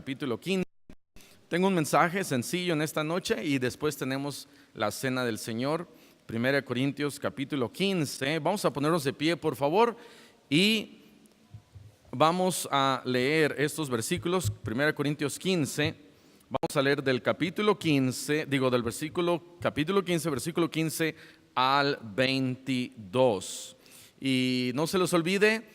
capítulo 15. Tengo un mensaje sencillo en esta noche y después tenemos la cena del Señor. 1 Corintios capítulo 15. Vamos a ponernos de pie, por favor, y vamos a leer estos versículos. 1 Corintios 15. Vamos a leer del capítulo 15, del capítulo 15, versículo 15 al 22. Y no se les olvide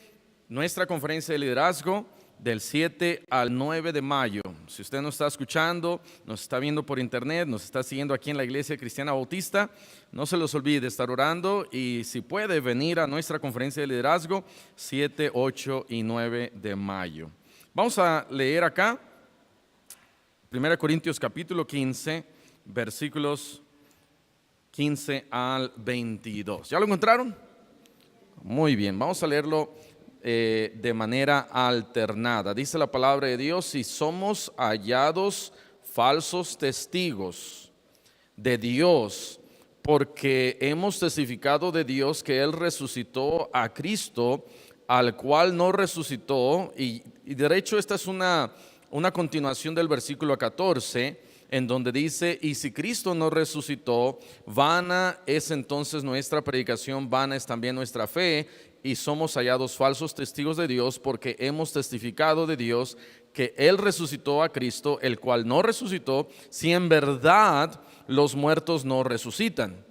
nuestra conferencia de liderazgo del 7 al 9 de mayo. Si usted nos está escuchando, nos está viendo por internet, nos está siguiendo aquí en la Iglesia Cristiana Bautista, no se les olvide estar orando y si puede venir a nuestra conferencia de liderazgo 7, 8 y 9 de mayo. Vamos a leer acá 1 Corintios capítulo 15, versículos 15 al 22. ¿Ya lo encontraron? Muy bien, vamos a leerlo de manera alternada. Dice la palabra de Dios: si somos hallados falsos testigos de Dios, porque hemos testificado de Dios que Él resucitó a Cristo, al cual no resucitó, y de hecho esta es una continuación del versículo 14, en donde dice: y si Cristo no resucitó, vana es entonces nuestra predicación, vana es también nuestra fe, y somos hallados falsos testigos de Dios, porque hemos testificado de Dios que Él resucitó a Cristo, el cual no resucitó, si en verdad los muertos no resucitan.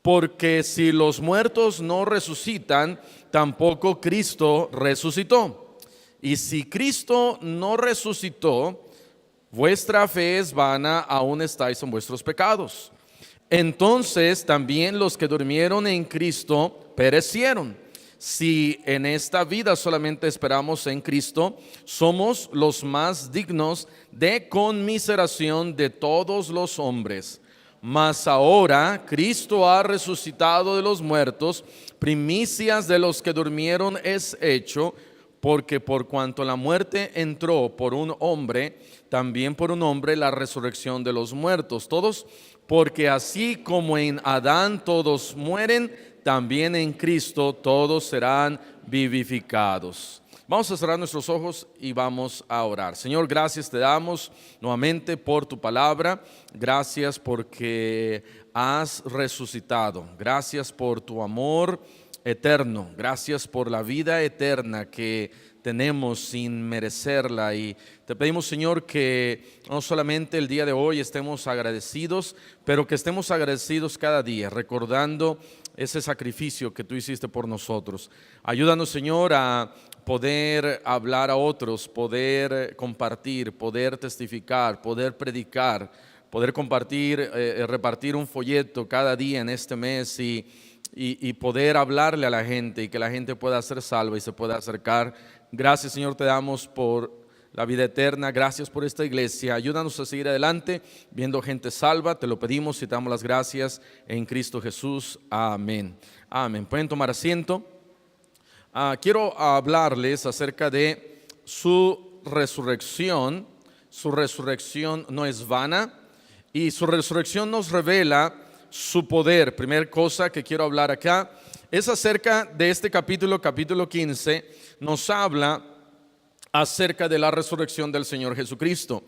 Porque si los muertos no resucitan, tampoco Cristo resucitó. Y si Cristo no resucitó, vuestra fe es vana, aún estáis en vuestros pecados. Entonces también los que durmieron en Cristo perecieron. Si en esta vida solamente esperamos en Cristo, somos los más dignos de conmiseración de todos los hombres. Mas ahora Cristo ha resucitado de los muertos, primicias de los que durmieron es hecho, porque por cuanto la muerte entró por un hombre, también por un hombre la resurrección de los muertos. Todos, porque así como en Adán todos mueren, también en Cristo todos serán vivificados. Vamos a cerrar nuestros ojos y vamos a orar. Señor, gracias te damos nuevamente por tu palabra. Gracias porque has resucitado. Gracias por tu amor eterno. Gracias por la vida eterna que tenemos sin merecerla, y te pedimos, Señor, que no solamente el día de hoy estemos agradecidos, pero que estemos agradecidos cada día, recordando ese sacrificio que tú hiciste por nosotros. Ayúdanos, Señor, a poder hablar a otros, poder compartir, poder testificar, poder predicar, poder compartir, repartir un folleto cada día en este mes y poder hablarle a la gente y que la gente pueda ser salva y se pueda acercar. Gracias, Señor, te damos por la vida eterna. Gracias por esta iglesia. Ayúdanos a seguir adelante viendo gente salva. Te lo pedimos y te damos las gracias en Cristo Jesús. Amén. Amén. Pueden tomar asiento. Quiero hablarles acerca de su resurrección. Su resurrección no es vana y su resurrección nos revela su poder. Primera cosa que quiero hablar acá es acerca de este capítulo 15. Nos habla acerca de la resurrección del Señor Jesucristo.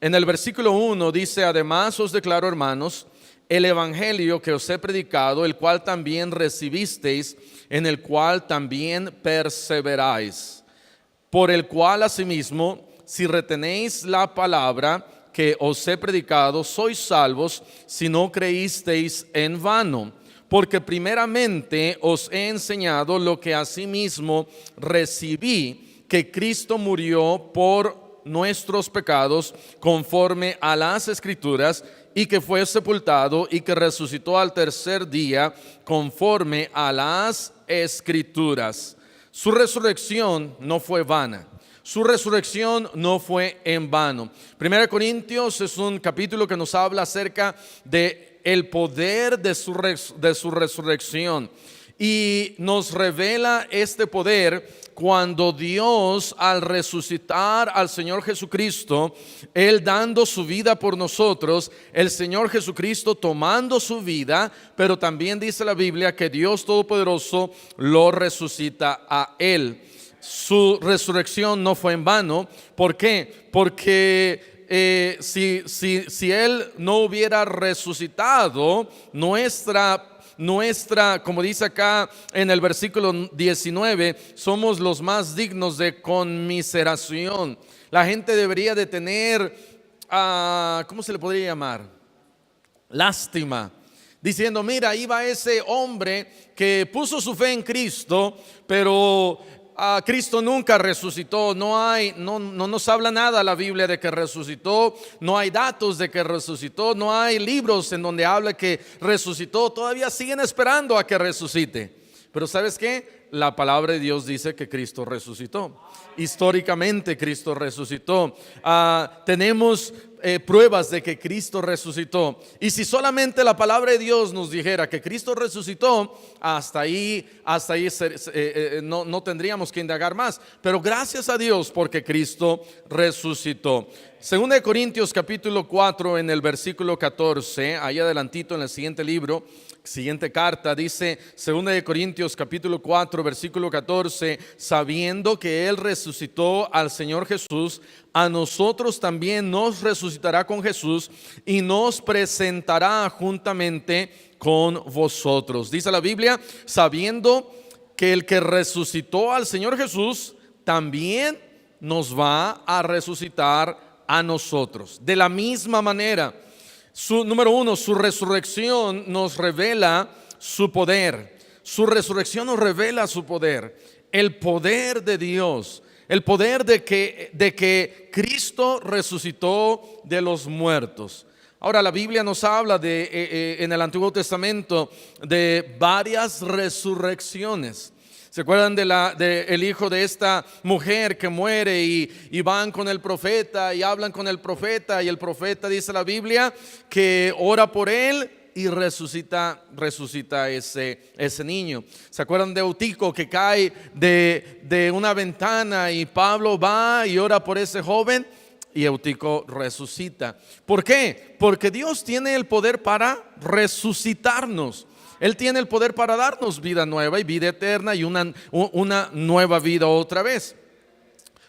En el versículo 1 dice: además os declaro, hermanos, el evangelio que os he predicado, el cual también recibisteis, en el cual también perseveráis, por el cual asimismo, si retenéis la palabra que os he predicado, sois salvos, si no creísteis en vano. Porque primeramente os he enseñado lo que asimismo recibí, que Cristo murió por nuestros pecados conforme a las Escrituras, y que fue sepultado y que resucitó al tercer día conforme a las Escrituras. Su resurrección no fue vana. Su resurrección no fue en vano. 1 Corintios es un capítulo que nos habla acerca de el poder de su resurrección, y nos revela este poder cuando Dios, al resucitar al Señor Jesucristo, Él dando su vida por nosotros, el Señor Jesucristo tomando su vida, pero también dice la Biblia que Dios Todopoderoso lo resucita a Él. su resurrección no fue en vano. ¿Por qué? Porque si Él no hubiera resucitado, como dice acá en el versículo 19, somos los más dignos de conmiseración. La gente debería de tener, ¿cómo se le podría llamar? Lástima, diciendo: mira, ahí va ese hombre que puso su fe en Cristo, pero Cristo nunca resucitó. No nos habla nada la Biblia de que resucitó. No hay datos de que resucitó. No hay libros en donde habla que resucitó. Todavía siguen esperando a que resucite. Pero ¿sabes qué? La palabra de Dios dice que Cristo resucitó. Históricamente Cristo resucitó. Tenemos pruebas de que Cristo resucitó. Y si solamente la palabra de Dios nos dijera que Cristo resucitó, hasta ahí no tendríamos que indagar más. Pero gracias a Dios porque Cristo resucitó. Segunda de Corintios capítulo 4 en el versículo 14, ahí adelantito en el siguiente libro, siguiente carta, dice Segunda de Corintios capítulo 4 versículo 14: sabiendo que Él resucitó al Señor Jesús, a nosotros también nos resucitará con Jesús y nos presentará juntamente con vosotros. Dice la Biblia: sabiendo que el que resucitó al Señor Jesús también nos va a resucitar a nosotros. De la misma manera, número uno, su resurrección nos revela su poder. Su resurrección nos revela su poder, el poder de Dios, el poder de que Cristo resucitó de los muertos. Ahora, la Biblia nos habla en el Antiguo Testamento de varias resurrecciones. ¿Se acuerdan del hijo de esta mujer que muere y van con el profeta y hablan con el profeta, y el profeta, dice la Biblia, que ora por él y resucita ese niño? ¿Se acuerdan de Eutico que cae de una ventana y Pablo va y ora por ese joven y Eutico resucita? ¿Por qué? Porque Dios tiene el poder para resucitarnos. Él tiene el poder para darnos vida nueva y vida eterna y una nueva vida otra vez.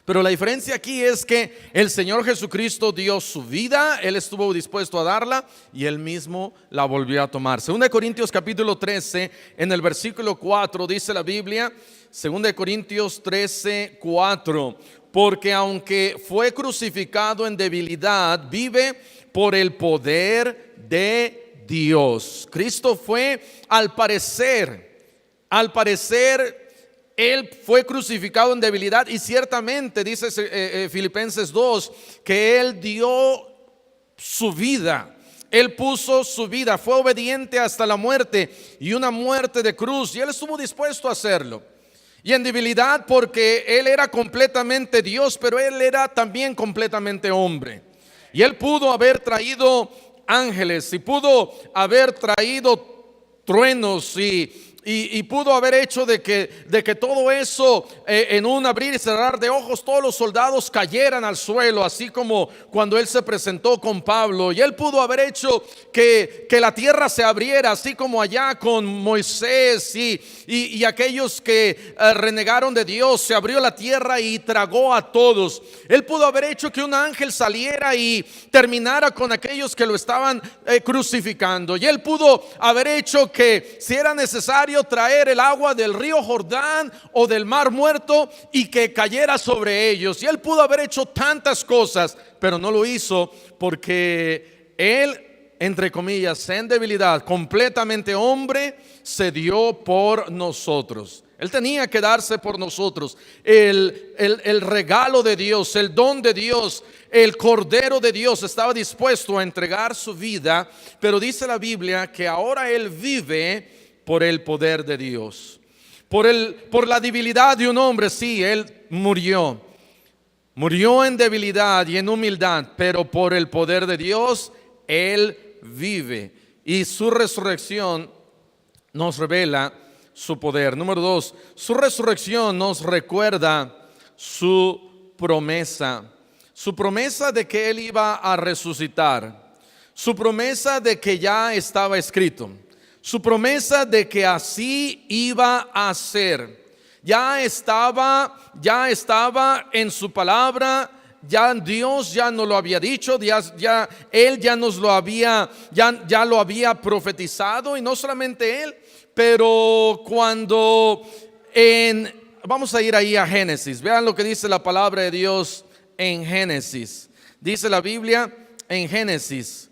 Pero la diferencia aquí es que el Señor Jesucristo dio su vida, Él estuvo dispuesto a darla y Él mismo la volvió a tomar. 2 Corintios capítulo 13 en el versículo 4 dice la Biblia, 2 Corintios 13, 4: porque aunque fue crucificado en debilidad, vive por el poder de Dios. Cristo fue, al parecer, Él fue crucificado en debilidad, y ciertamente dice Filipenses 2 que Él dio su vida. Él puso su vida, fue obediente hasta la muerte, y una muerte de cruz, y Él estuvo dispuesto a hacerlo. Y en debilidad porque Él era completamente Dios, pero Él era también completamente hombre. Y Él pudo haber traído ángeles y pudo haber traído truenos y pudo haber hecho de que todo eso en un abrir y cerrar de ojos todos los soldados cayeran al suelo, así como cuando Él se presentó con Pablo. Y Él pudo haber hecho que la tierra se abriera, así como allá con Moisés y aquellos que renegaron de Dios. Se abrió la tierra y tragó a todos. Él pudo haber hecho que un ángel saliera y terminara con aquellos que lo estaban crucificando. Y Él pudo haber hecho que, si era necesario, traer el agua del río Jordán o del mar muerto y que cayera sobre ellos. Y Él pudo haber hecho tantas cosas, pero no lo hizo porque Él, entre comillas, en debilidad, completamente hombre, se dio por nosotros. Él tenía que darse por nosotros. El regalo de Dios, el don de Dios, el Cordero de Dios estaba dispuesto a entregar su vida. Pero dice la Biblia que ahora Él vive por el poder de Dios. Por la debilidad de un hombre, sí, Él murió en debilidad y en humildad, pero por el poder de Dios Él vive, y su resurrección nos revela su poder. Número 2, su resurrección nos recuerda su promesa de que Él iba a resucitar, su promesa de que ya estaba escrito, su promesa de que así iba a ser. ya estaba en su palabra. Ya Dios ya nos lo había dicho, Él ya nos lo había, ya lo había profetizado, y no solamente Él, pero vamos a ir ahí a Génesis. Vean lo que dice la palabra de Dios en Génesis. Dice la Biblia en Génesis,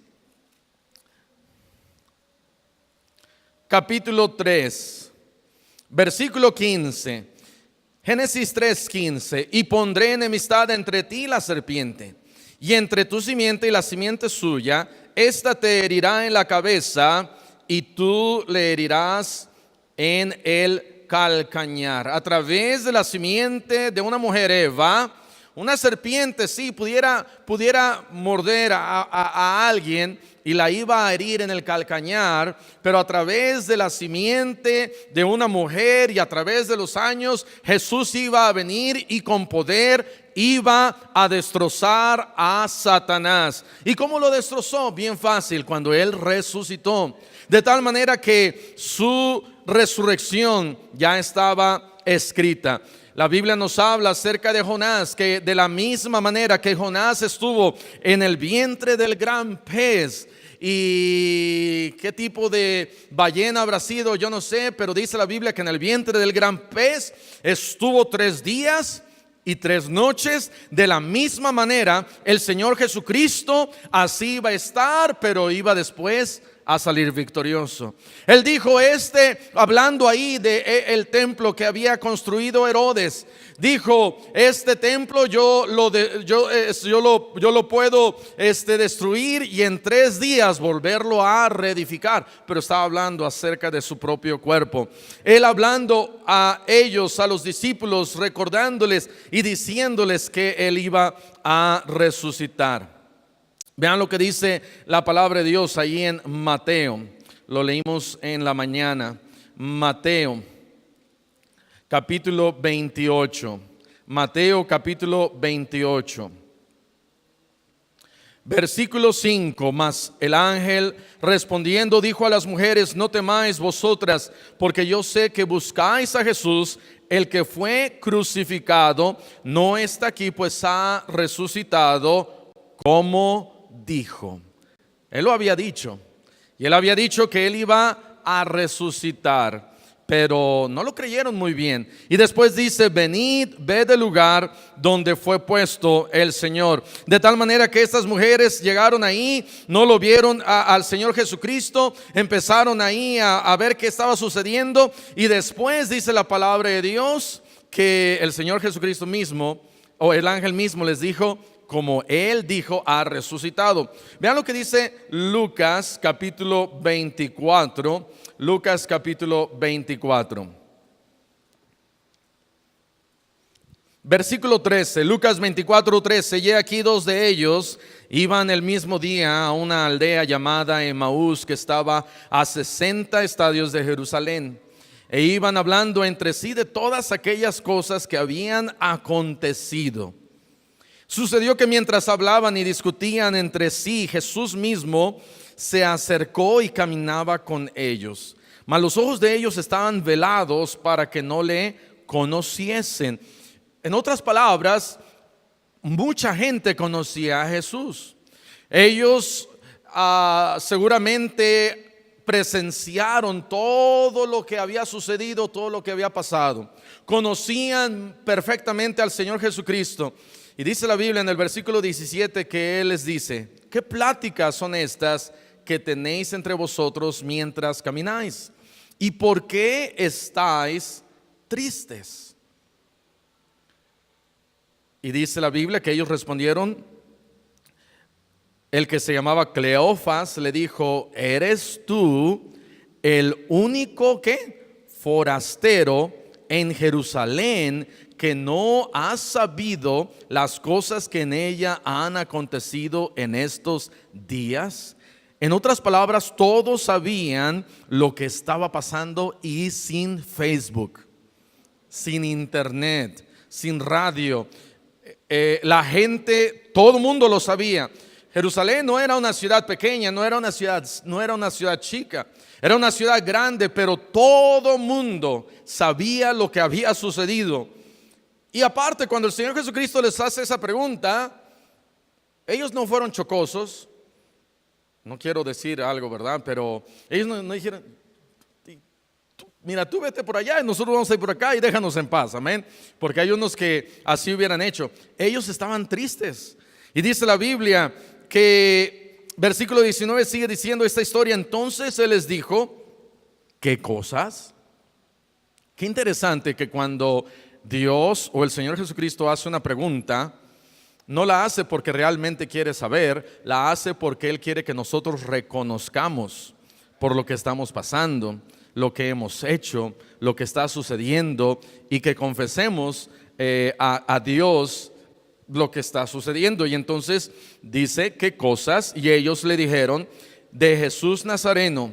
capítulo 3, versículo 15. Génesis 3:15. Y pondré enemistad entre ti y la serpiente, y entre tu simiente y la simiente suya. Esta te herirá en la cabeza, y tú le herirás en el calcañar. A través de la simiente de una mujer, Eva, una serpiente sí pudiera morder a alguien y la iba a herir en el calcañar, pero a través de la simiente de una mujer y a través de los años, Jesús iba a venir y con poder iba a destrozar a Satanás. ¿Y cómo lo destrozó? Bien fácil, cuando Él resucitó, de tal manera que su resurrección ya estaba escrita. La Biblia nos habla acerca de Jonás, que de la misma manera que Jonás estuvo en el vientre del gran pez, y qué tipo de ballena habrá sido, yo no sé, pero dice la Biblia que en el vientre del gran pez estuvo 3 días y 3 noches. De la misma manera el Señor Jesucristo así iba a estar, pero iba después a salir victorioso. Él dijo, hablando ahí de el templo que había construido Herodes, dijo, este templo yo lo puedo destruir y en 3 días volverlo a reedificar. Pero estaba hablando acerca de su propio cuerpo. Él hablando a ellos, a los discípulos, recordándoles y diciéndoles que Él iba a resucitar. Vean lo que dice la palabra de Dios ahí en Mateo. Lo leímos en la mañana. Mateo capítulo 28. Mateo capítulo 28. Versículo 5. Mas el ángel respondiendo dijo a las mujeres: no temáis vosotras, porque yo sé que buscáis a Jesús, el que fue crucificado. No está aquí, pues ha resucitado, como dijo. Él lo había dicho, y él había dicho que él iba a resucitar, pero no lo creyeron muy bien. Y después dice: venid, ved el lugar donde fue puesto el Señor. De tal manera que estas mujeres llegaron ahí, no lo vieron al Señor Jesucristo, empezaron ahí a ver qué estaba sucediendo, y después dice la palabra de Dios que el Señor Jesucristo mismo, o el ángel mismo, les dijo: como Él dijo, ha resucitado. Vean lo que dice Lucas capítulo 24. Lucas capítulo 24. Versículo 13. Lucas 24, 13. Y aquí 2 de ellos iban el mismo día a una aldea llamada Emaús, que estaba a 60 estadios de Jerusalén. E iban hablando entre sí de todas aquellas cosas que habían acontecido. Sucedió que mientras hablaban y discutían entre sí, Jesús mismo se acercó y caminaba con ellos. Mas los ojos de ellos estaban velados para que no le conociesen. En otras palabras, mucha gente conocía a Jesús. Ellos seguramente presenciaron todo lo que había sucedido, todo lo que había pasado. Conocían perfectamente al Señor Jesucristo. Y dice la Biblia en el versículo 17 que Él les dice: ¿qué pláticas son estas que tenéis entre vosotros mientras camináis? ¿Y por qué estáis tristes? Y dice la Biblia que ellos respondieron. El que se llamaba Cleofas le dijo: ¿eres tú el único forastero en Jerusalén que no has sabido las cosas que en ella han acontecido en estos días? En otras palabras, todos sabían lo que estaba pasando, y sin Facebook, sin internet, sin radio, la gente, todo el mundo lo sabía. Jerusalén no era una ciudad pequeña, no era una ciudad chica, era una ciudad grande, pero todo mundo sabía lo que había sucedido. Y aparte, cuando el Señor Jesucristo les hace esa pregunta, ellos no fueron chocosos. No quiero decir algo, ¿verdad? Pero ellos no dijeron, mira, tú vete por allá y nosotros vamos a ir por acá y déjanos en paz, amén. Porque hay unos que así hubieran hecho. Ellos estaban tristes. Y dice la Biblia que versículo 19 sigue diciendo esta historia. Entonces Él les dijo, ¿qué cosas? Qué interesante que cuando Dios o el Señor Jesucristo hace una pregunta, no la hace porque realmente quiere saber, la hace porque Él quiere que nosotros reconozcamos por lo que estamos pasando, lo que hemos hecho, lo que está sucediendo, y que confesemos a Dios lo que está sucediendo. Y entonces dice qué cosas, y ellos le dijeron, de Jesús Nazareno,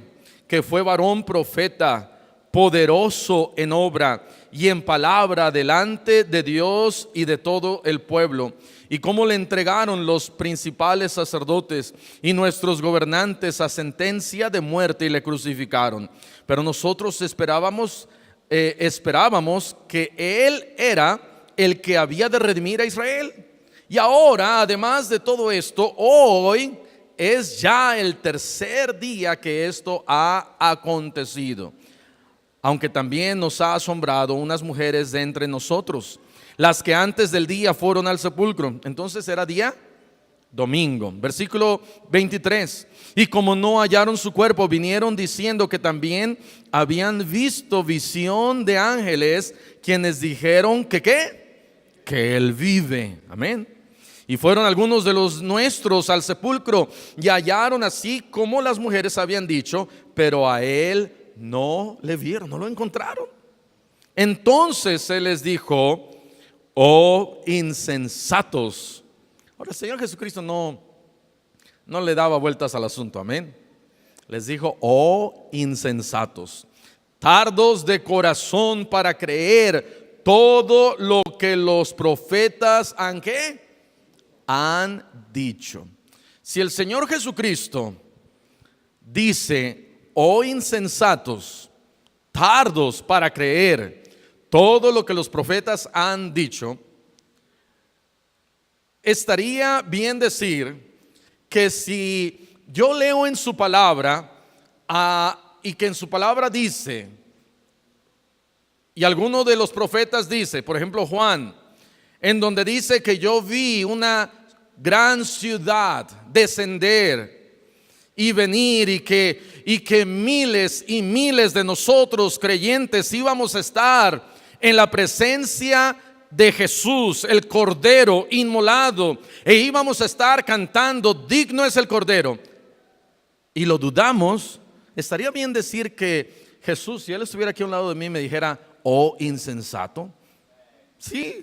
que fue varón profeta, poderoso en obra y en palabra delante de Dios y de todo el pueblo, y cómo le entregaron los principales sacerdotes y nuestros gobernantes a sentencia de muerte y le crucificaron. Pero nosotros esperábamos que Él era el que había de redimir a Israel. Y ahora, además de todo esto, hoy es ya el tercer día que esto ha acontecido. Aunque también nos ha asombrado unas mujeres de entre nosotros, las que antes del día fueron al sepulcro. Entonces era día domingo. Versículo 23. Y como no hallaron su cuerpo, vinieron diciendo que también habían visto visión de ángeles, quienes dijeron que ¿qué? Que Él vive. Amén. Y fueron algunos de los nuestros al sepulcro y hallaron así como las mujeres habían dicho, pero a Él no le vieron, no lo encontraron. Entonces Él les dijo, oh insensatos. Ahora el Señor Jesucristo no le daba vueltas al asunto, amén. Les dijo, oh insensatos, tardos de corazón para creer todo lo que los profetas han dicho. Si el Señor Jesucristo dice, oh insensatos, tardos para creer todo lo que los profetas han dicho, estaría bien decir que si yo leo en su palabra y que en su palabra dice, y alguno de los profetas dice, por ejemplo Juan, en donde dice que yo vi una gran ciudad descender y venir, y que miles y miles de nosotros creyentes íbamos a estar en la presencia de Jesús, el Cordero inmolado, e íbamos a estar cantando, digno es el Cordero, y lo dudamos, estaría bien decir que Jesús, si Él estuviera aquí a un lado de mí, me dijera, oh insensato. Sí,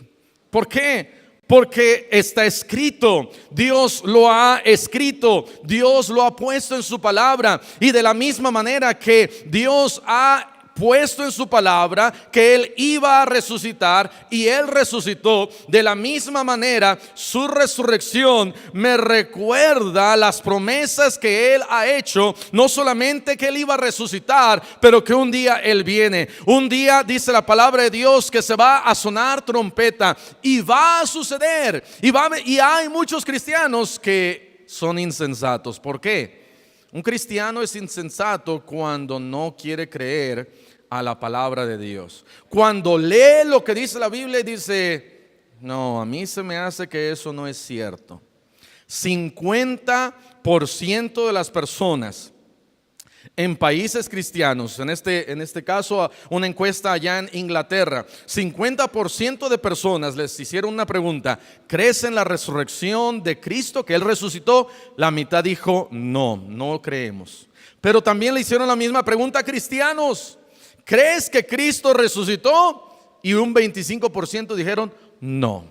¿por qué? Porque está escrito, Dios lo ha escrito, Dios lo ha puesto en su palabra, y de la misma manera que Dios ha puesto en su palabra que Él iba a resucitar, y Él resucitó, de la misma manera su resurrección me recuerda las promesas que Él ha hecho, no solamente que Él iba a resucitar, pero que un día Él viene. Un día dice la palabra de Dios que se va a sonar trompeta y va a suceder, y hay muchos cristianos que son insensatos. ¿Por qué? Un cristiano es insensato cuando no quiere creer a la palabra de Dios. Cuando lee lo que dice la Biblia y dice, no, a mí se me hace que eso no es cierto. 50% de las personas en países cristianos, en este caso una encuesta allá en Inglaterra, 50% de personas les hicieron una pregunta, ¿crees en la resurrección de Cristo, que Él resucitó? La mitad dijo, no creemos. Pero también le hicieron la misma pregunta a cristianos, ¿crees que Cristo resucitó? Y un 25% dijeron, no.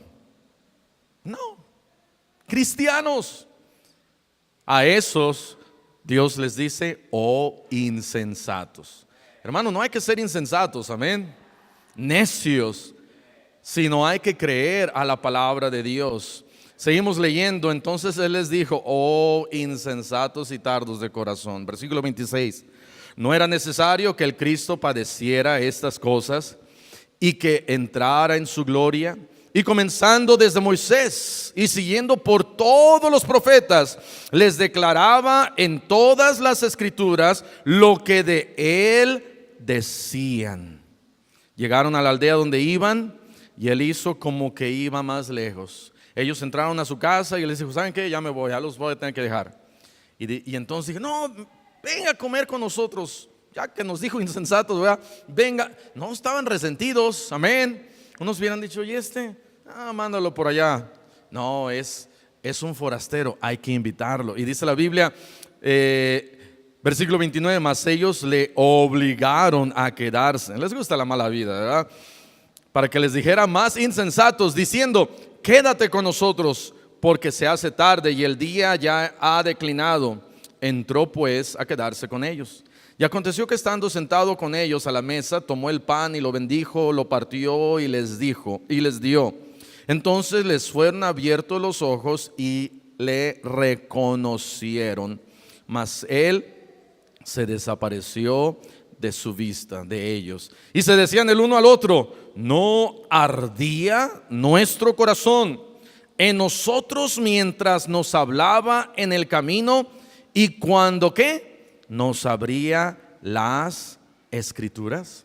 Cristianos. A esos Dios les dice, oh insensatos. Hermano, no hay que ser insensatos, amén, necios, sino hay que creer a la palabra de Dios. Seguimos leyendo. Entonces Él les dijo: oh insensatos y tardos de corazón. Versículo 26. ¿No era necesario que el Cristo padeciera estas cosas y que entrara en su gloria? Y comenzando desde Moisés y siguiendo por todos los profetas, les declaraba en todas las escrituras lo que de Él decían. Llegaron a la aldea donde iban y Él hizo como que iba más lejos. Ellos entraron a su casa y Él les dijo: ¿saben qué? Ya me voy, ya los voy a tener que dejar. Y entonces dije: no, venga a comer con nosotros, ya que nos dijo insensatos, ¿verdad? Venga. No, estaban resentidos, amén. Unos hubieran dicho: ¿y este? Mándalo por allá. No, es un forastero, hay que invitarlo. Y dice la Biblia, versículo 29, mas ellos le obligaron a quedarse. Les gusta la mala vida, ¿verdad? Para que les dijera más insensatos, diciendo: quédate con nosotros, porque se hace tarde y el día ya ha declinado. Entró pues a quedarse con ellos. Y aconteció que estando sentado con ellos a la mesa, tomó el pan y lo bendijo, lo partió y les dio. Entonces les fueron abiertos los ojos y le reconocieron, mas él se desapareció de su vista, de ellos. Y se decían el uno al otro: ¿no ardía nuestro corazón en nosotros mientras nos hablaba en el camino y cuando ¿qué? Nos abría las escrituras?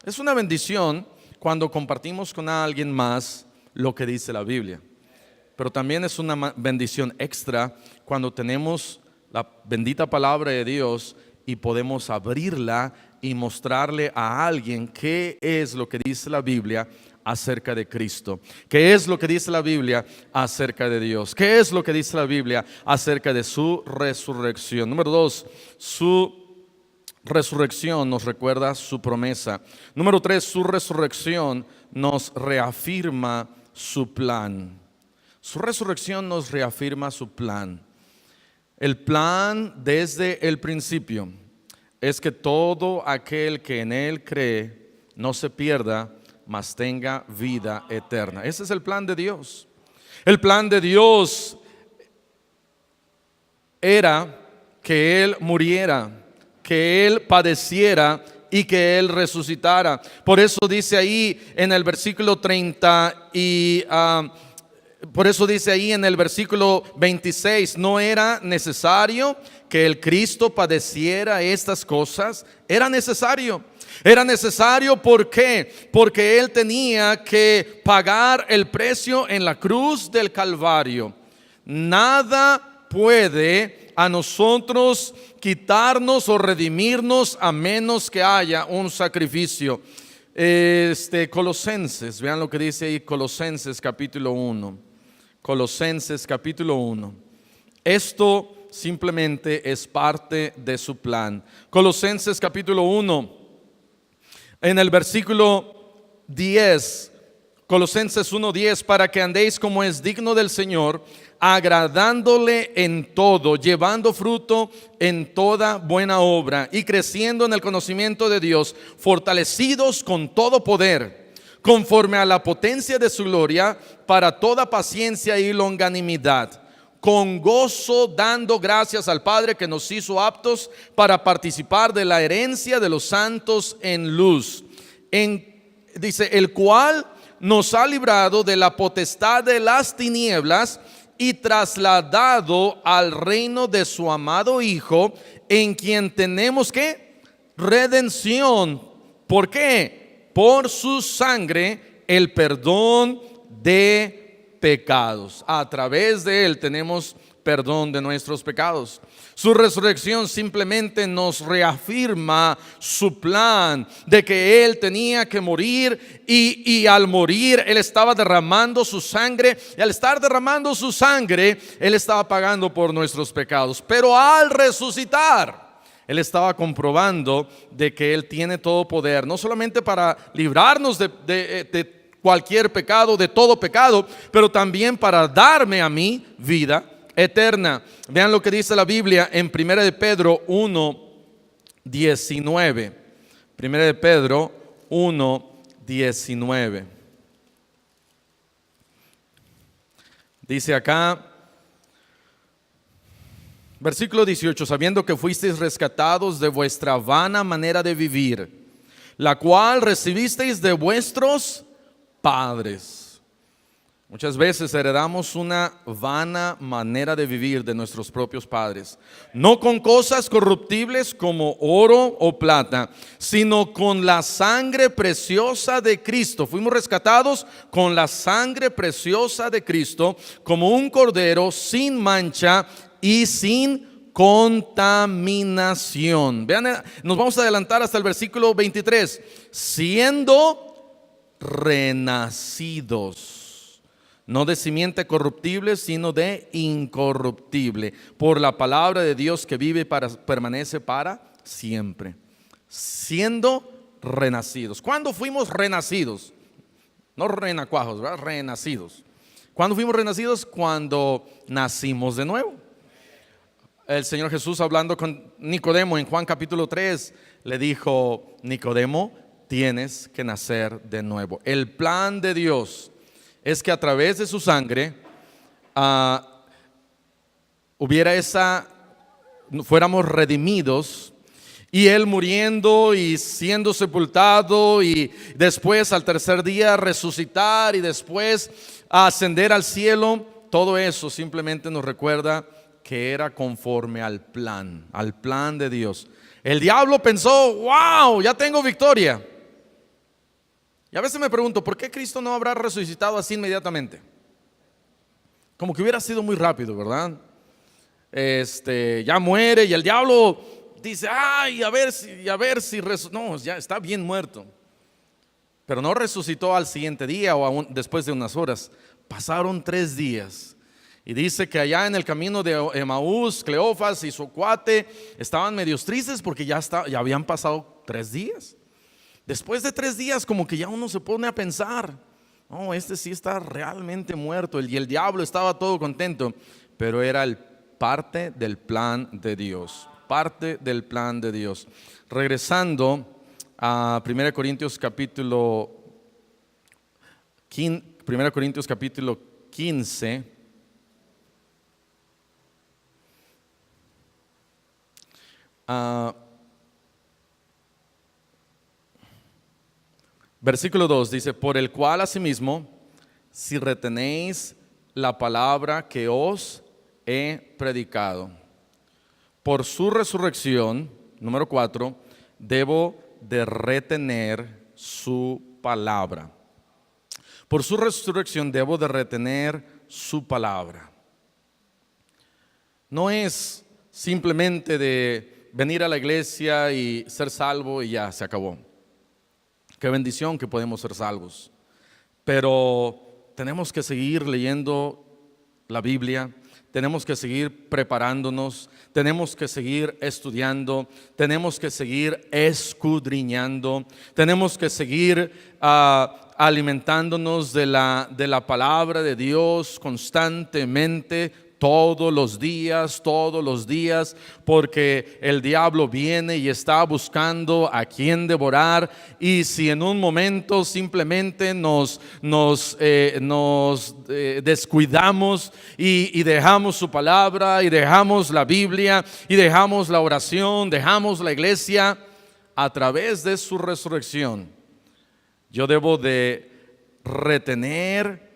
Es una bendición cuando compartimos con alguien más lo que dice la Biblia, pero también es una bendición extra cuando tenemos la bendita palabra de Dios y podemos abrirla y mostrarle a alguien qué es lo que dice la Biblia acerca de Cristo, qué es lo que dice la Biblia acerca de Dios, qué es lo que dice la Biblia acerca de su resurrección. Número 2, su resurrección nos recuerda su promesa. Número 3, su resurrección nos reafirma su plan. Su resurrección nos reafirma su plan. El plan desde el principio es que todo aquel que en Él cree no se pierda, mas tenga vida eterna. Ese es el plan de Dios. El plan de Dios era que Él muriera, que Él padeciera y que Él resucitara. Por eso dice ahí en el versículo 30 por eso dice ahí en el versículo 26, no era necesario que el Cristo padeciera estas cosas. Era necesario. ¿Por qué? Porque Él tenía que pagar el precio en la cruz del Calvario. Nada puede a nosotros quitarnos o redimirnos a menos que haya un sacrificio. Colosenses, vean lo que dice ahí, Colosenses capítulo 1. Colosenses capítulo 1. Esto simplemente es parte de su plan. Colosenses capítulo 1, en el versículo 10. Colosenses 1:10, para que andéis como es digno del Señor, agradándole en todo, llevando fruto en toda buena obra y creciendo en el conocimiento de Dios, fortalecidos con todo poder, conforme a la potencia de su gloria, para toda paciencia y longanimidad, con gozo dando gracias al Padre que nos hizo aptos para participar de la herencia de los santos en luz. Dice, el cual nos ha librado de la potestad de las tinieblas y trasladado al reino de su amado Hijo, en quien tenemos ¿qué? Redención. ¿Por qué? Por su sangre, el perdón de pecados. A través de Él tenemos perdón de nuestros pecados. Su resurrección simplemente nos reafirma su plan de que Él tenía que morir y al morir Él estaba derramando su sangre, y al estar derramando su sangre Él estaba pagando por nuestros pecados. Pero al resucitar Él estaba comprobando de que Él tiene todo poder, no solamente para librarnos de cualquier pecado, de todo pecado, pero también para darme a mí vida eterna. Vean lo que dice la Biblia en 1 de Pedro 1:19. 1 de Pedro 1:19. Dice acá, versículo 18, sabiendo que fuisteis rescatados de vuestra vana manera de vivir, la cual recibisteis de vuestros padres. Muchas veces heredamos una vana manera de vivir de nuestros propios padres, no con cosas corruptibles como oro o plata, sino con la sangre preciosa de Cristo. Fuimos rescatados con la sangre preciosa de Cristo, como un cordero sin mancha y sin contaminación. Vean, nos vamos a adelantar hasta el versículo 23. Siendo renacidos, no de simiente corruptible, sino de incorruptible, por la palabra de Dios que vive y permanece para siempre. Siendo renacidos. ¿Cuándo fuimos renacidos? No renacuajos, ¿verdad? Renacidos. ¿Cuándo fuimos renacidos? Cuando nacimos de nuevo. El Señor Jesús, hablando con Nicodemo en Juan capítulo 3, le dijo: Nicodemo, tienes que nacer de nuevo. El plan de Dios es que a través de su sangre fuéramos redimidos, y Él muriendo y siendo sepultado, y después al tercer día resucitar, y después ascender al cielo. Todo eso simplemente nos recuerda que era conforme al plan de Dios. El diablo pensó: wow, ya tengo victoria. Y a veces me pregunto, ¿por qué Cristo no habrá resucitado así inmediatamente? Como que hubiera sido muy rápido, ¿verdad? Ya muere y el diablo dice: ay, a ver si no, ya está bien muerto. Pero no resucitó al siguiente día o aún después de unas horas. Pasaron 3 días. Y dice que allá en el camino de Emaús, Cleofas y su cuate estaban medios tristes porque ya habían pasado 3 días. Después de 3 días, como que ya uno se pone a pensar: no, este sí está realmente muerto. Y el diablo estaba todo contento, pero era parte del plan de Dios. Parte del plan de Dios. Regresando a 1 Corintios capítulo 15. Versículo 2 dice: por el cual asimismo, si retenéis la palabra que os he predicado, por su resurrección, número 4, debo de retener su palabra. Por su resurrección debo de retener su palabra. No es simplemente de venir a la iglesia y ser salvo y ya se acabó. Qué bendición que podemos ser salvos, pero tenemos que seguir leyendo la Biblia, tenemos que seguir preparándonos, tenemos que seguir estudiando, tenemos que seguir escudriñando, tenemos que seguir alimentándonos de la palabra de Dios constantemente. Todos los días, porque el diablo viene y está buscando a quien devorar. Y si en un momento simplemente nos descuidamos y dejamos su palabra, y dejamos la Biblia, y dejamos la oración, dejamos la iglesia, a través de su resurrección, yo debo de retener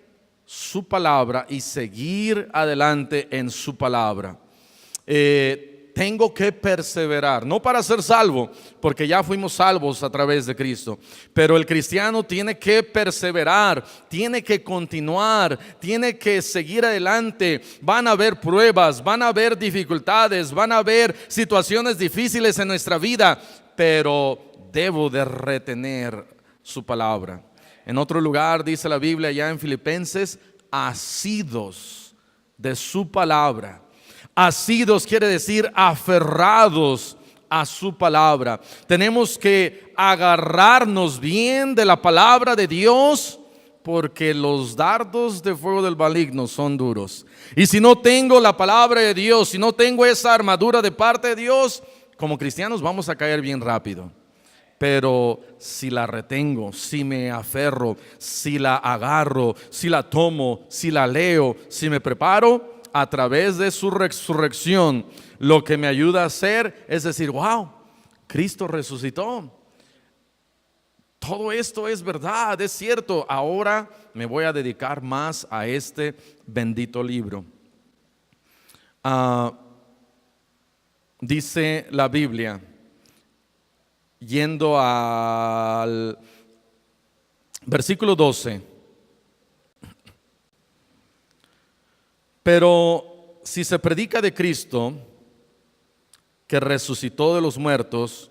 su palabra y seguir adelante en su palabra. Tengo que perseverar, no para ser salvo, porque ya fuimos salvos a través de Cristo, pero el cristiano tiene que perseverar, tiene que continuar, tiene que seguir adelante. Van a haber pruebas, van a haber dificultades, van a haber situaciones difíciles en nuestra vida, pero debo de retener su palabra. En otro lugar dice la Biblia, ya en Filipenses: asidos de su palabra. Asidos quiere decir aferrados a su palabra. Tenemos que agarrarnos bien de la palabra de Dios, porque los dardos de fuego del maligno son duros. Y si no tengo la palabra de Dios, si no tengo esa armadura de parte de Dios, como cristianos vamos a caer bien rápido. pero si la retengo, si me aferro, si la agarro, si la tomo, si la leo, si me preparo a través de su resurrección, lo que me ayuda a hacer es decir, wow, Cristo resucitó. Todo esto es verdad, es cierto. Ahora me voy a dedicar más a este bendito libro. Dice la Biblia, yendo al versículo 12, pero si se predica de Cristo, que resucitó de los muertos,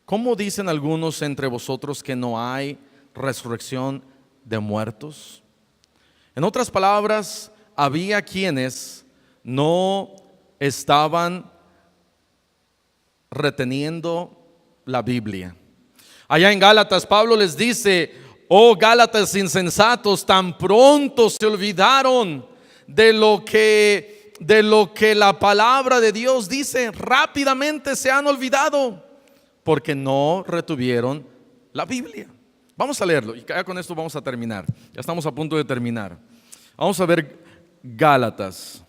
¿cómo dicen algunos entre vosotros que no hay resurrección de muertos? En otras palabras, había quienes no estaban reteniendo la Biblia. Allá en Gálatas, Pablo les dice: oh Gálatas insensatos, tan pronto se olvidaron de lo que la palabra de Dios dice. Rápidamente se han olvidado porque no retuvieron la Biblia. Vamos a leerlo y ya con esto vamos a terminar. Ya estamos a punto de terminar. Vamos a ver Gálatas.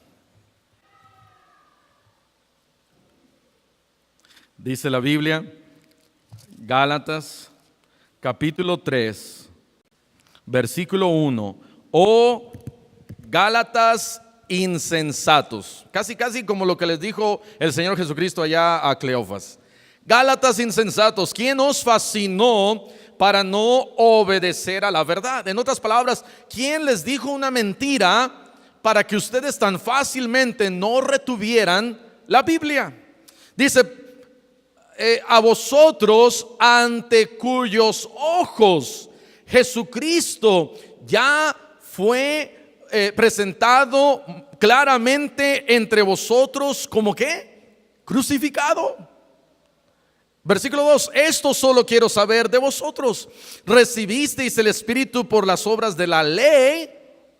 Dice la Biblia, Gálatas capítulo 3, versículo 1. Oh Gálatas insensatos. Casi como lo que les dijo el Señor Jesucristo allá a Cleofas. Gálatas insensatos, ¿quién os fascinó para no obedecer a la verdad? En otras palabras, ¿quién les dijo una mentira para que ustedes tan fácilmente no retuvieran la Biblia? Dice, a vosotros ante cuyos ojos Jesucristo ya fue presentado claramente entre vosotros como ¿qué? Crucificado. Versículo 2, esto solo quiero saber de vosotros: ¿recibisteis el Espíritu por las obras de la ley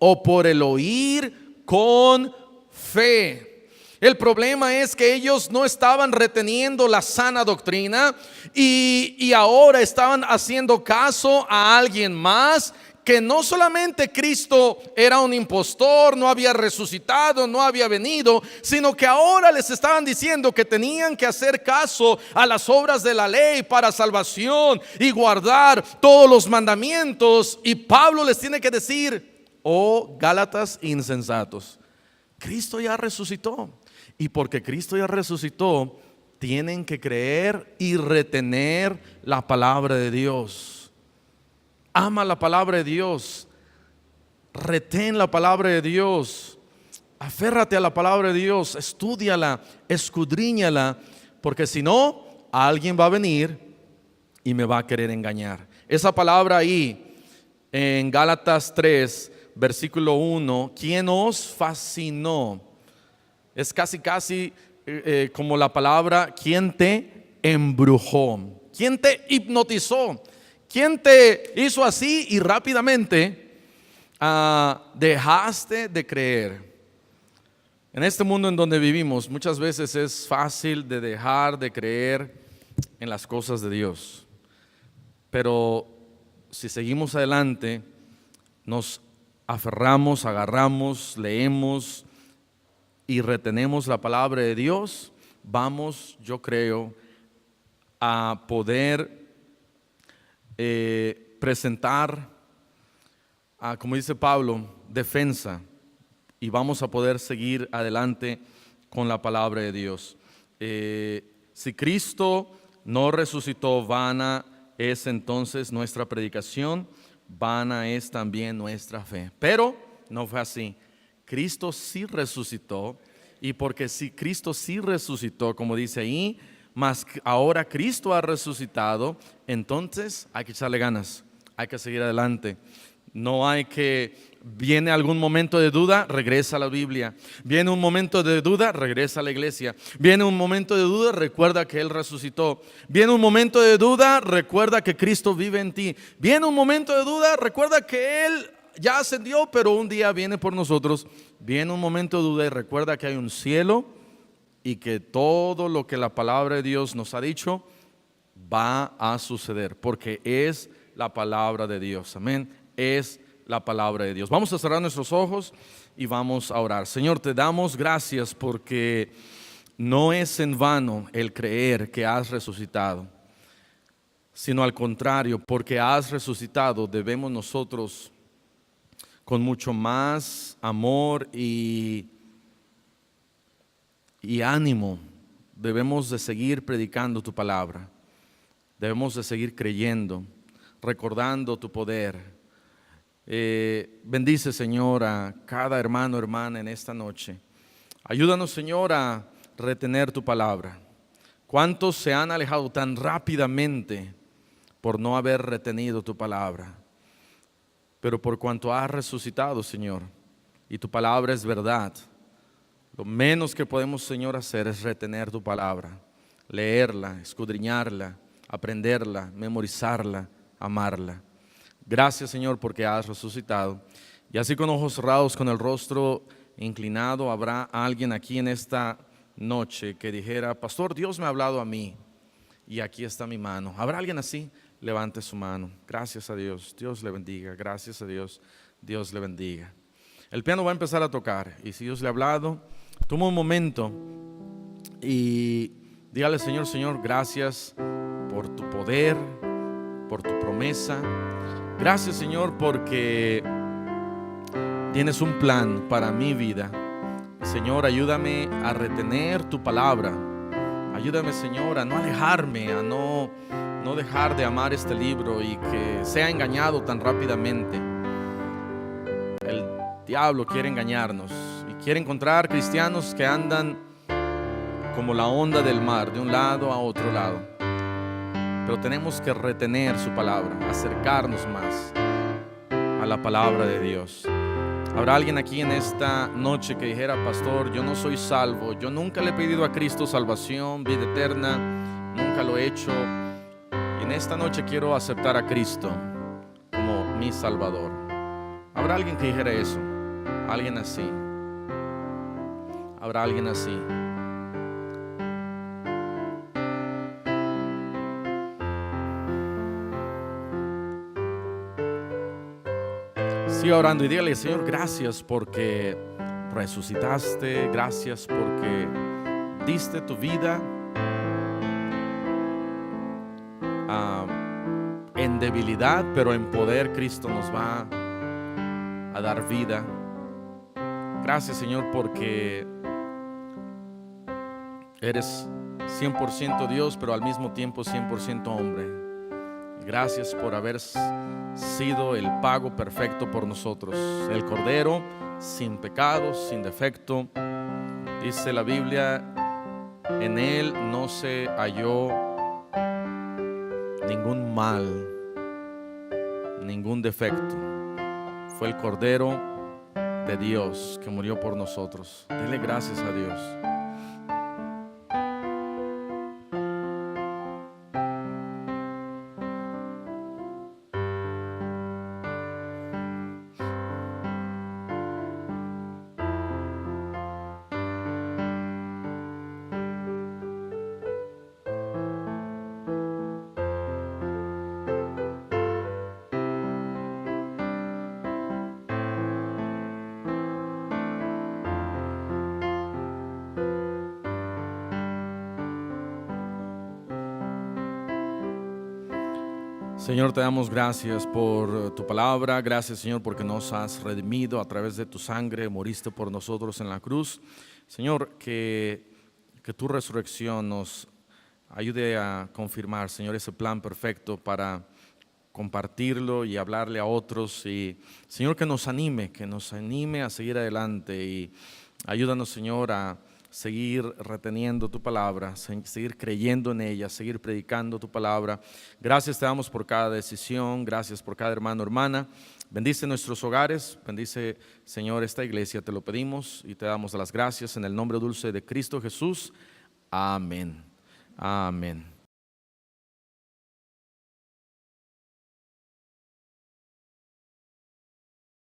o por el oír con fe? El problema es que ellos no estaban reteniendo la sana doctrina y ahora estaban haciendo caso a alguien más, que no solamente Cristo era un impostor, no había resucitado, no había venido, sino que ahora les estaban diciendo que tenían que hacer caso a las obras de la ley para salvación y guardar todos los mandamientos. Y Pablo les tiene que decir: oh Gálatas insensatos, Cristo ya resucitó. Y porque Cristo ya resucitó, tienen que creer y retener la palabra de Dios. Ama la palabra de Dios. Retén la palabra de Dios. Aférrate a la palabra de Dios. Estúdiala, escudriñala, porque si no, alguien va a venir y me va a querer engañar. Esa palabra ahí en Gálatas 3, versículo 1, ¿quién os fascinó? Es casi como la palabra ¿quién te embrujó? ¿Quién te hipnotizó? ¿Quién te hizo así y rápidamente dejaste de creer? En este mundo en donde vivimos, muchas veces es fácil de dejar de creer en las cosas de Dios. Pero si seguimos adelante, nos aferramos, agarramos, leemos y retenemos la palabra de Dios, vamos, yo creo, a poder presentar, como dice Pablo, defensa, y vamos a poder seguir adelante con la palabra de Dios. Si Cristo no resucitó, vana es entonces nuestra predicación, vana es también nuestra fe. Pero no fue así. Cristo sí resucitó, y porque si Cristo sí resucitó, como dice ahí, mas ahora Cristo ha resucitado, entonces hay que echarle ganas, hay que seguir adelante. No hay que, viene algún momento de duda, regresa a la Biblia. Viene un momento de duda, regresa a la iglesia. Viene un momento de duda, recuerda que Él resucitó. Viene un momento de duda, recuerda que Cristo vive en ti. Viene un momento de duda, recuerda que Él ya ascendió, pero un día viene por nosotros. Viene un momento de duda y recuerda que hay un cielo y que todo lo que la palabra de Dios nos ha dicho va a suceder, porque es la palabra de Dios. Amén. Es la palabra de Dios. Vamos a cerrar nuestros ojos y vamos a orar. Señor, te damos gracias porque no es en vano el creer que has resucitado, sino al contrario, porque has resucitado, debemos nosotros con mucho más amor y ánimo, debemos de seguir predicando tu palabra. Debemos de seguir creyendo, recordando tu poder. Bendice, Señor, a cada hermano, hermana en esta noche. Ayúdanos, Señor, a retener tu palabra. ¿Cuántos se han alejado tan rápidamente por no haber retenido tu palabra? Pero por cuanto has resucitado, Señor, y tu palabra es verdad, lo menos que podemos, Señor, hacer es retener tu palabra, leerla, escudriñarla, aprenderla, memorizarla, amarla. Gracias, Señor, porque has resucitado. Y así con ojos cerrados, con el rostro inclinado, habrá alguien aquí en esta noche que dijera: pastor, Dios me ha hablado a mí y aquí está mi mano. ¿Habrá alguien así? Levante su mano. Gracias a Dios, Dios le bendiga. Gracias a Dios, Dios le bendiga. El piano va a empezar a tocar y si Dios le ha hablado, toma un momento y dígale: Señor, Señor, gracias por tu poder, por tu promesa. Gracias, Señor, porque tienes un plan para mi vida. Señor, ayúdame a retener tu palabra. Ayúdame, Señor, a no alejarme, a no dejar de amar este libro y que sea engañado tan rápidamente. El diablo quiere engañarnos y quiere encontrar cristianos que andan como la onda del mar, de un lado a otro lado. Pero tenemos que retener su palabra, acercarnos más a la palabra de Dios. ¿Habrá alguien aquí en esta noche que dijera: pastor, yo no soy salvo, yo nunca le he pedido a Cristo salvación, vida eterna, nunca lo he hecho, y en esta noche quiero aceptar a Cristo como mi Salvador? ¿Habrá alguien que dijera eso? ¿Alguien así? ¿Habrá alguien así? Siga orando y dígale: Señor, gracias porque resucitaste, gracias porque diste tu vida en debilidad, pero en poder Cristo nos va a dar vida. Gracias, Señor, porque eres 100% Dios, pero al mismo tiempo 100% hombre. Gracias por haber sido el pago perfecto por nosotros, el Cordero sin pecado, sin defecto. Dice la Biblia: en él no se halló ningún mal, ningún defecto. Fue el Cordero de Dios que murió por nosotros. Dele gracias a Dios. Señor, te damos gracias por tu palabra. Gracias, Señor, porque nos has redimido a través de tu sangre. Moriste por nosotros en la cruz. Señor, que tu resurrección nos ayude a confirmar, Señor, ese plan perfecto para compartirlo y hablarle a otros. Y, Señor, que nos anime a seguir adelante. Y ayúdanos, Señor, a seguir reteniendo tu palabra, seguir creyendo en ella, seguir predicando tu palabra. Gracias te damos por cada decisión, gracias por cada hermano, hermana. Bendice nuestros hogares, bendice, Señor, esta iglesia, te lo pedimos y te damos las gracias en el nombre dulce de Cristo Jesús. Amén. Amén.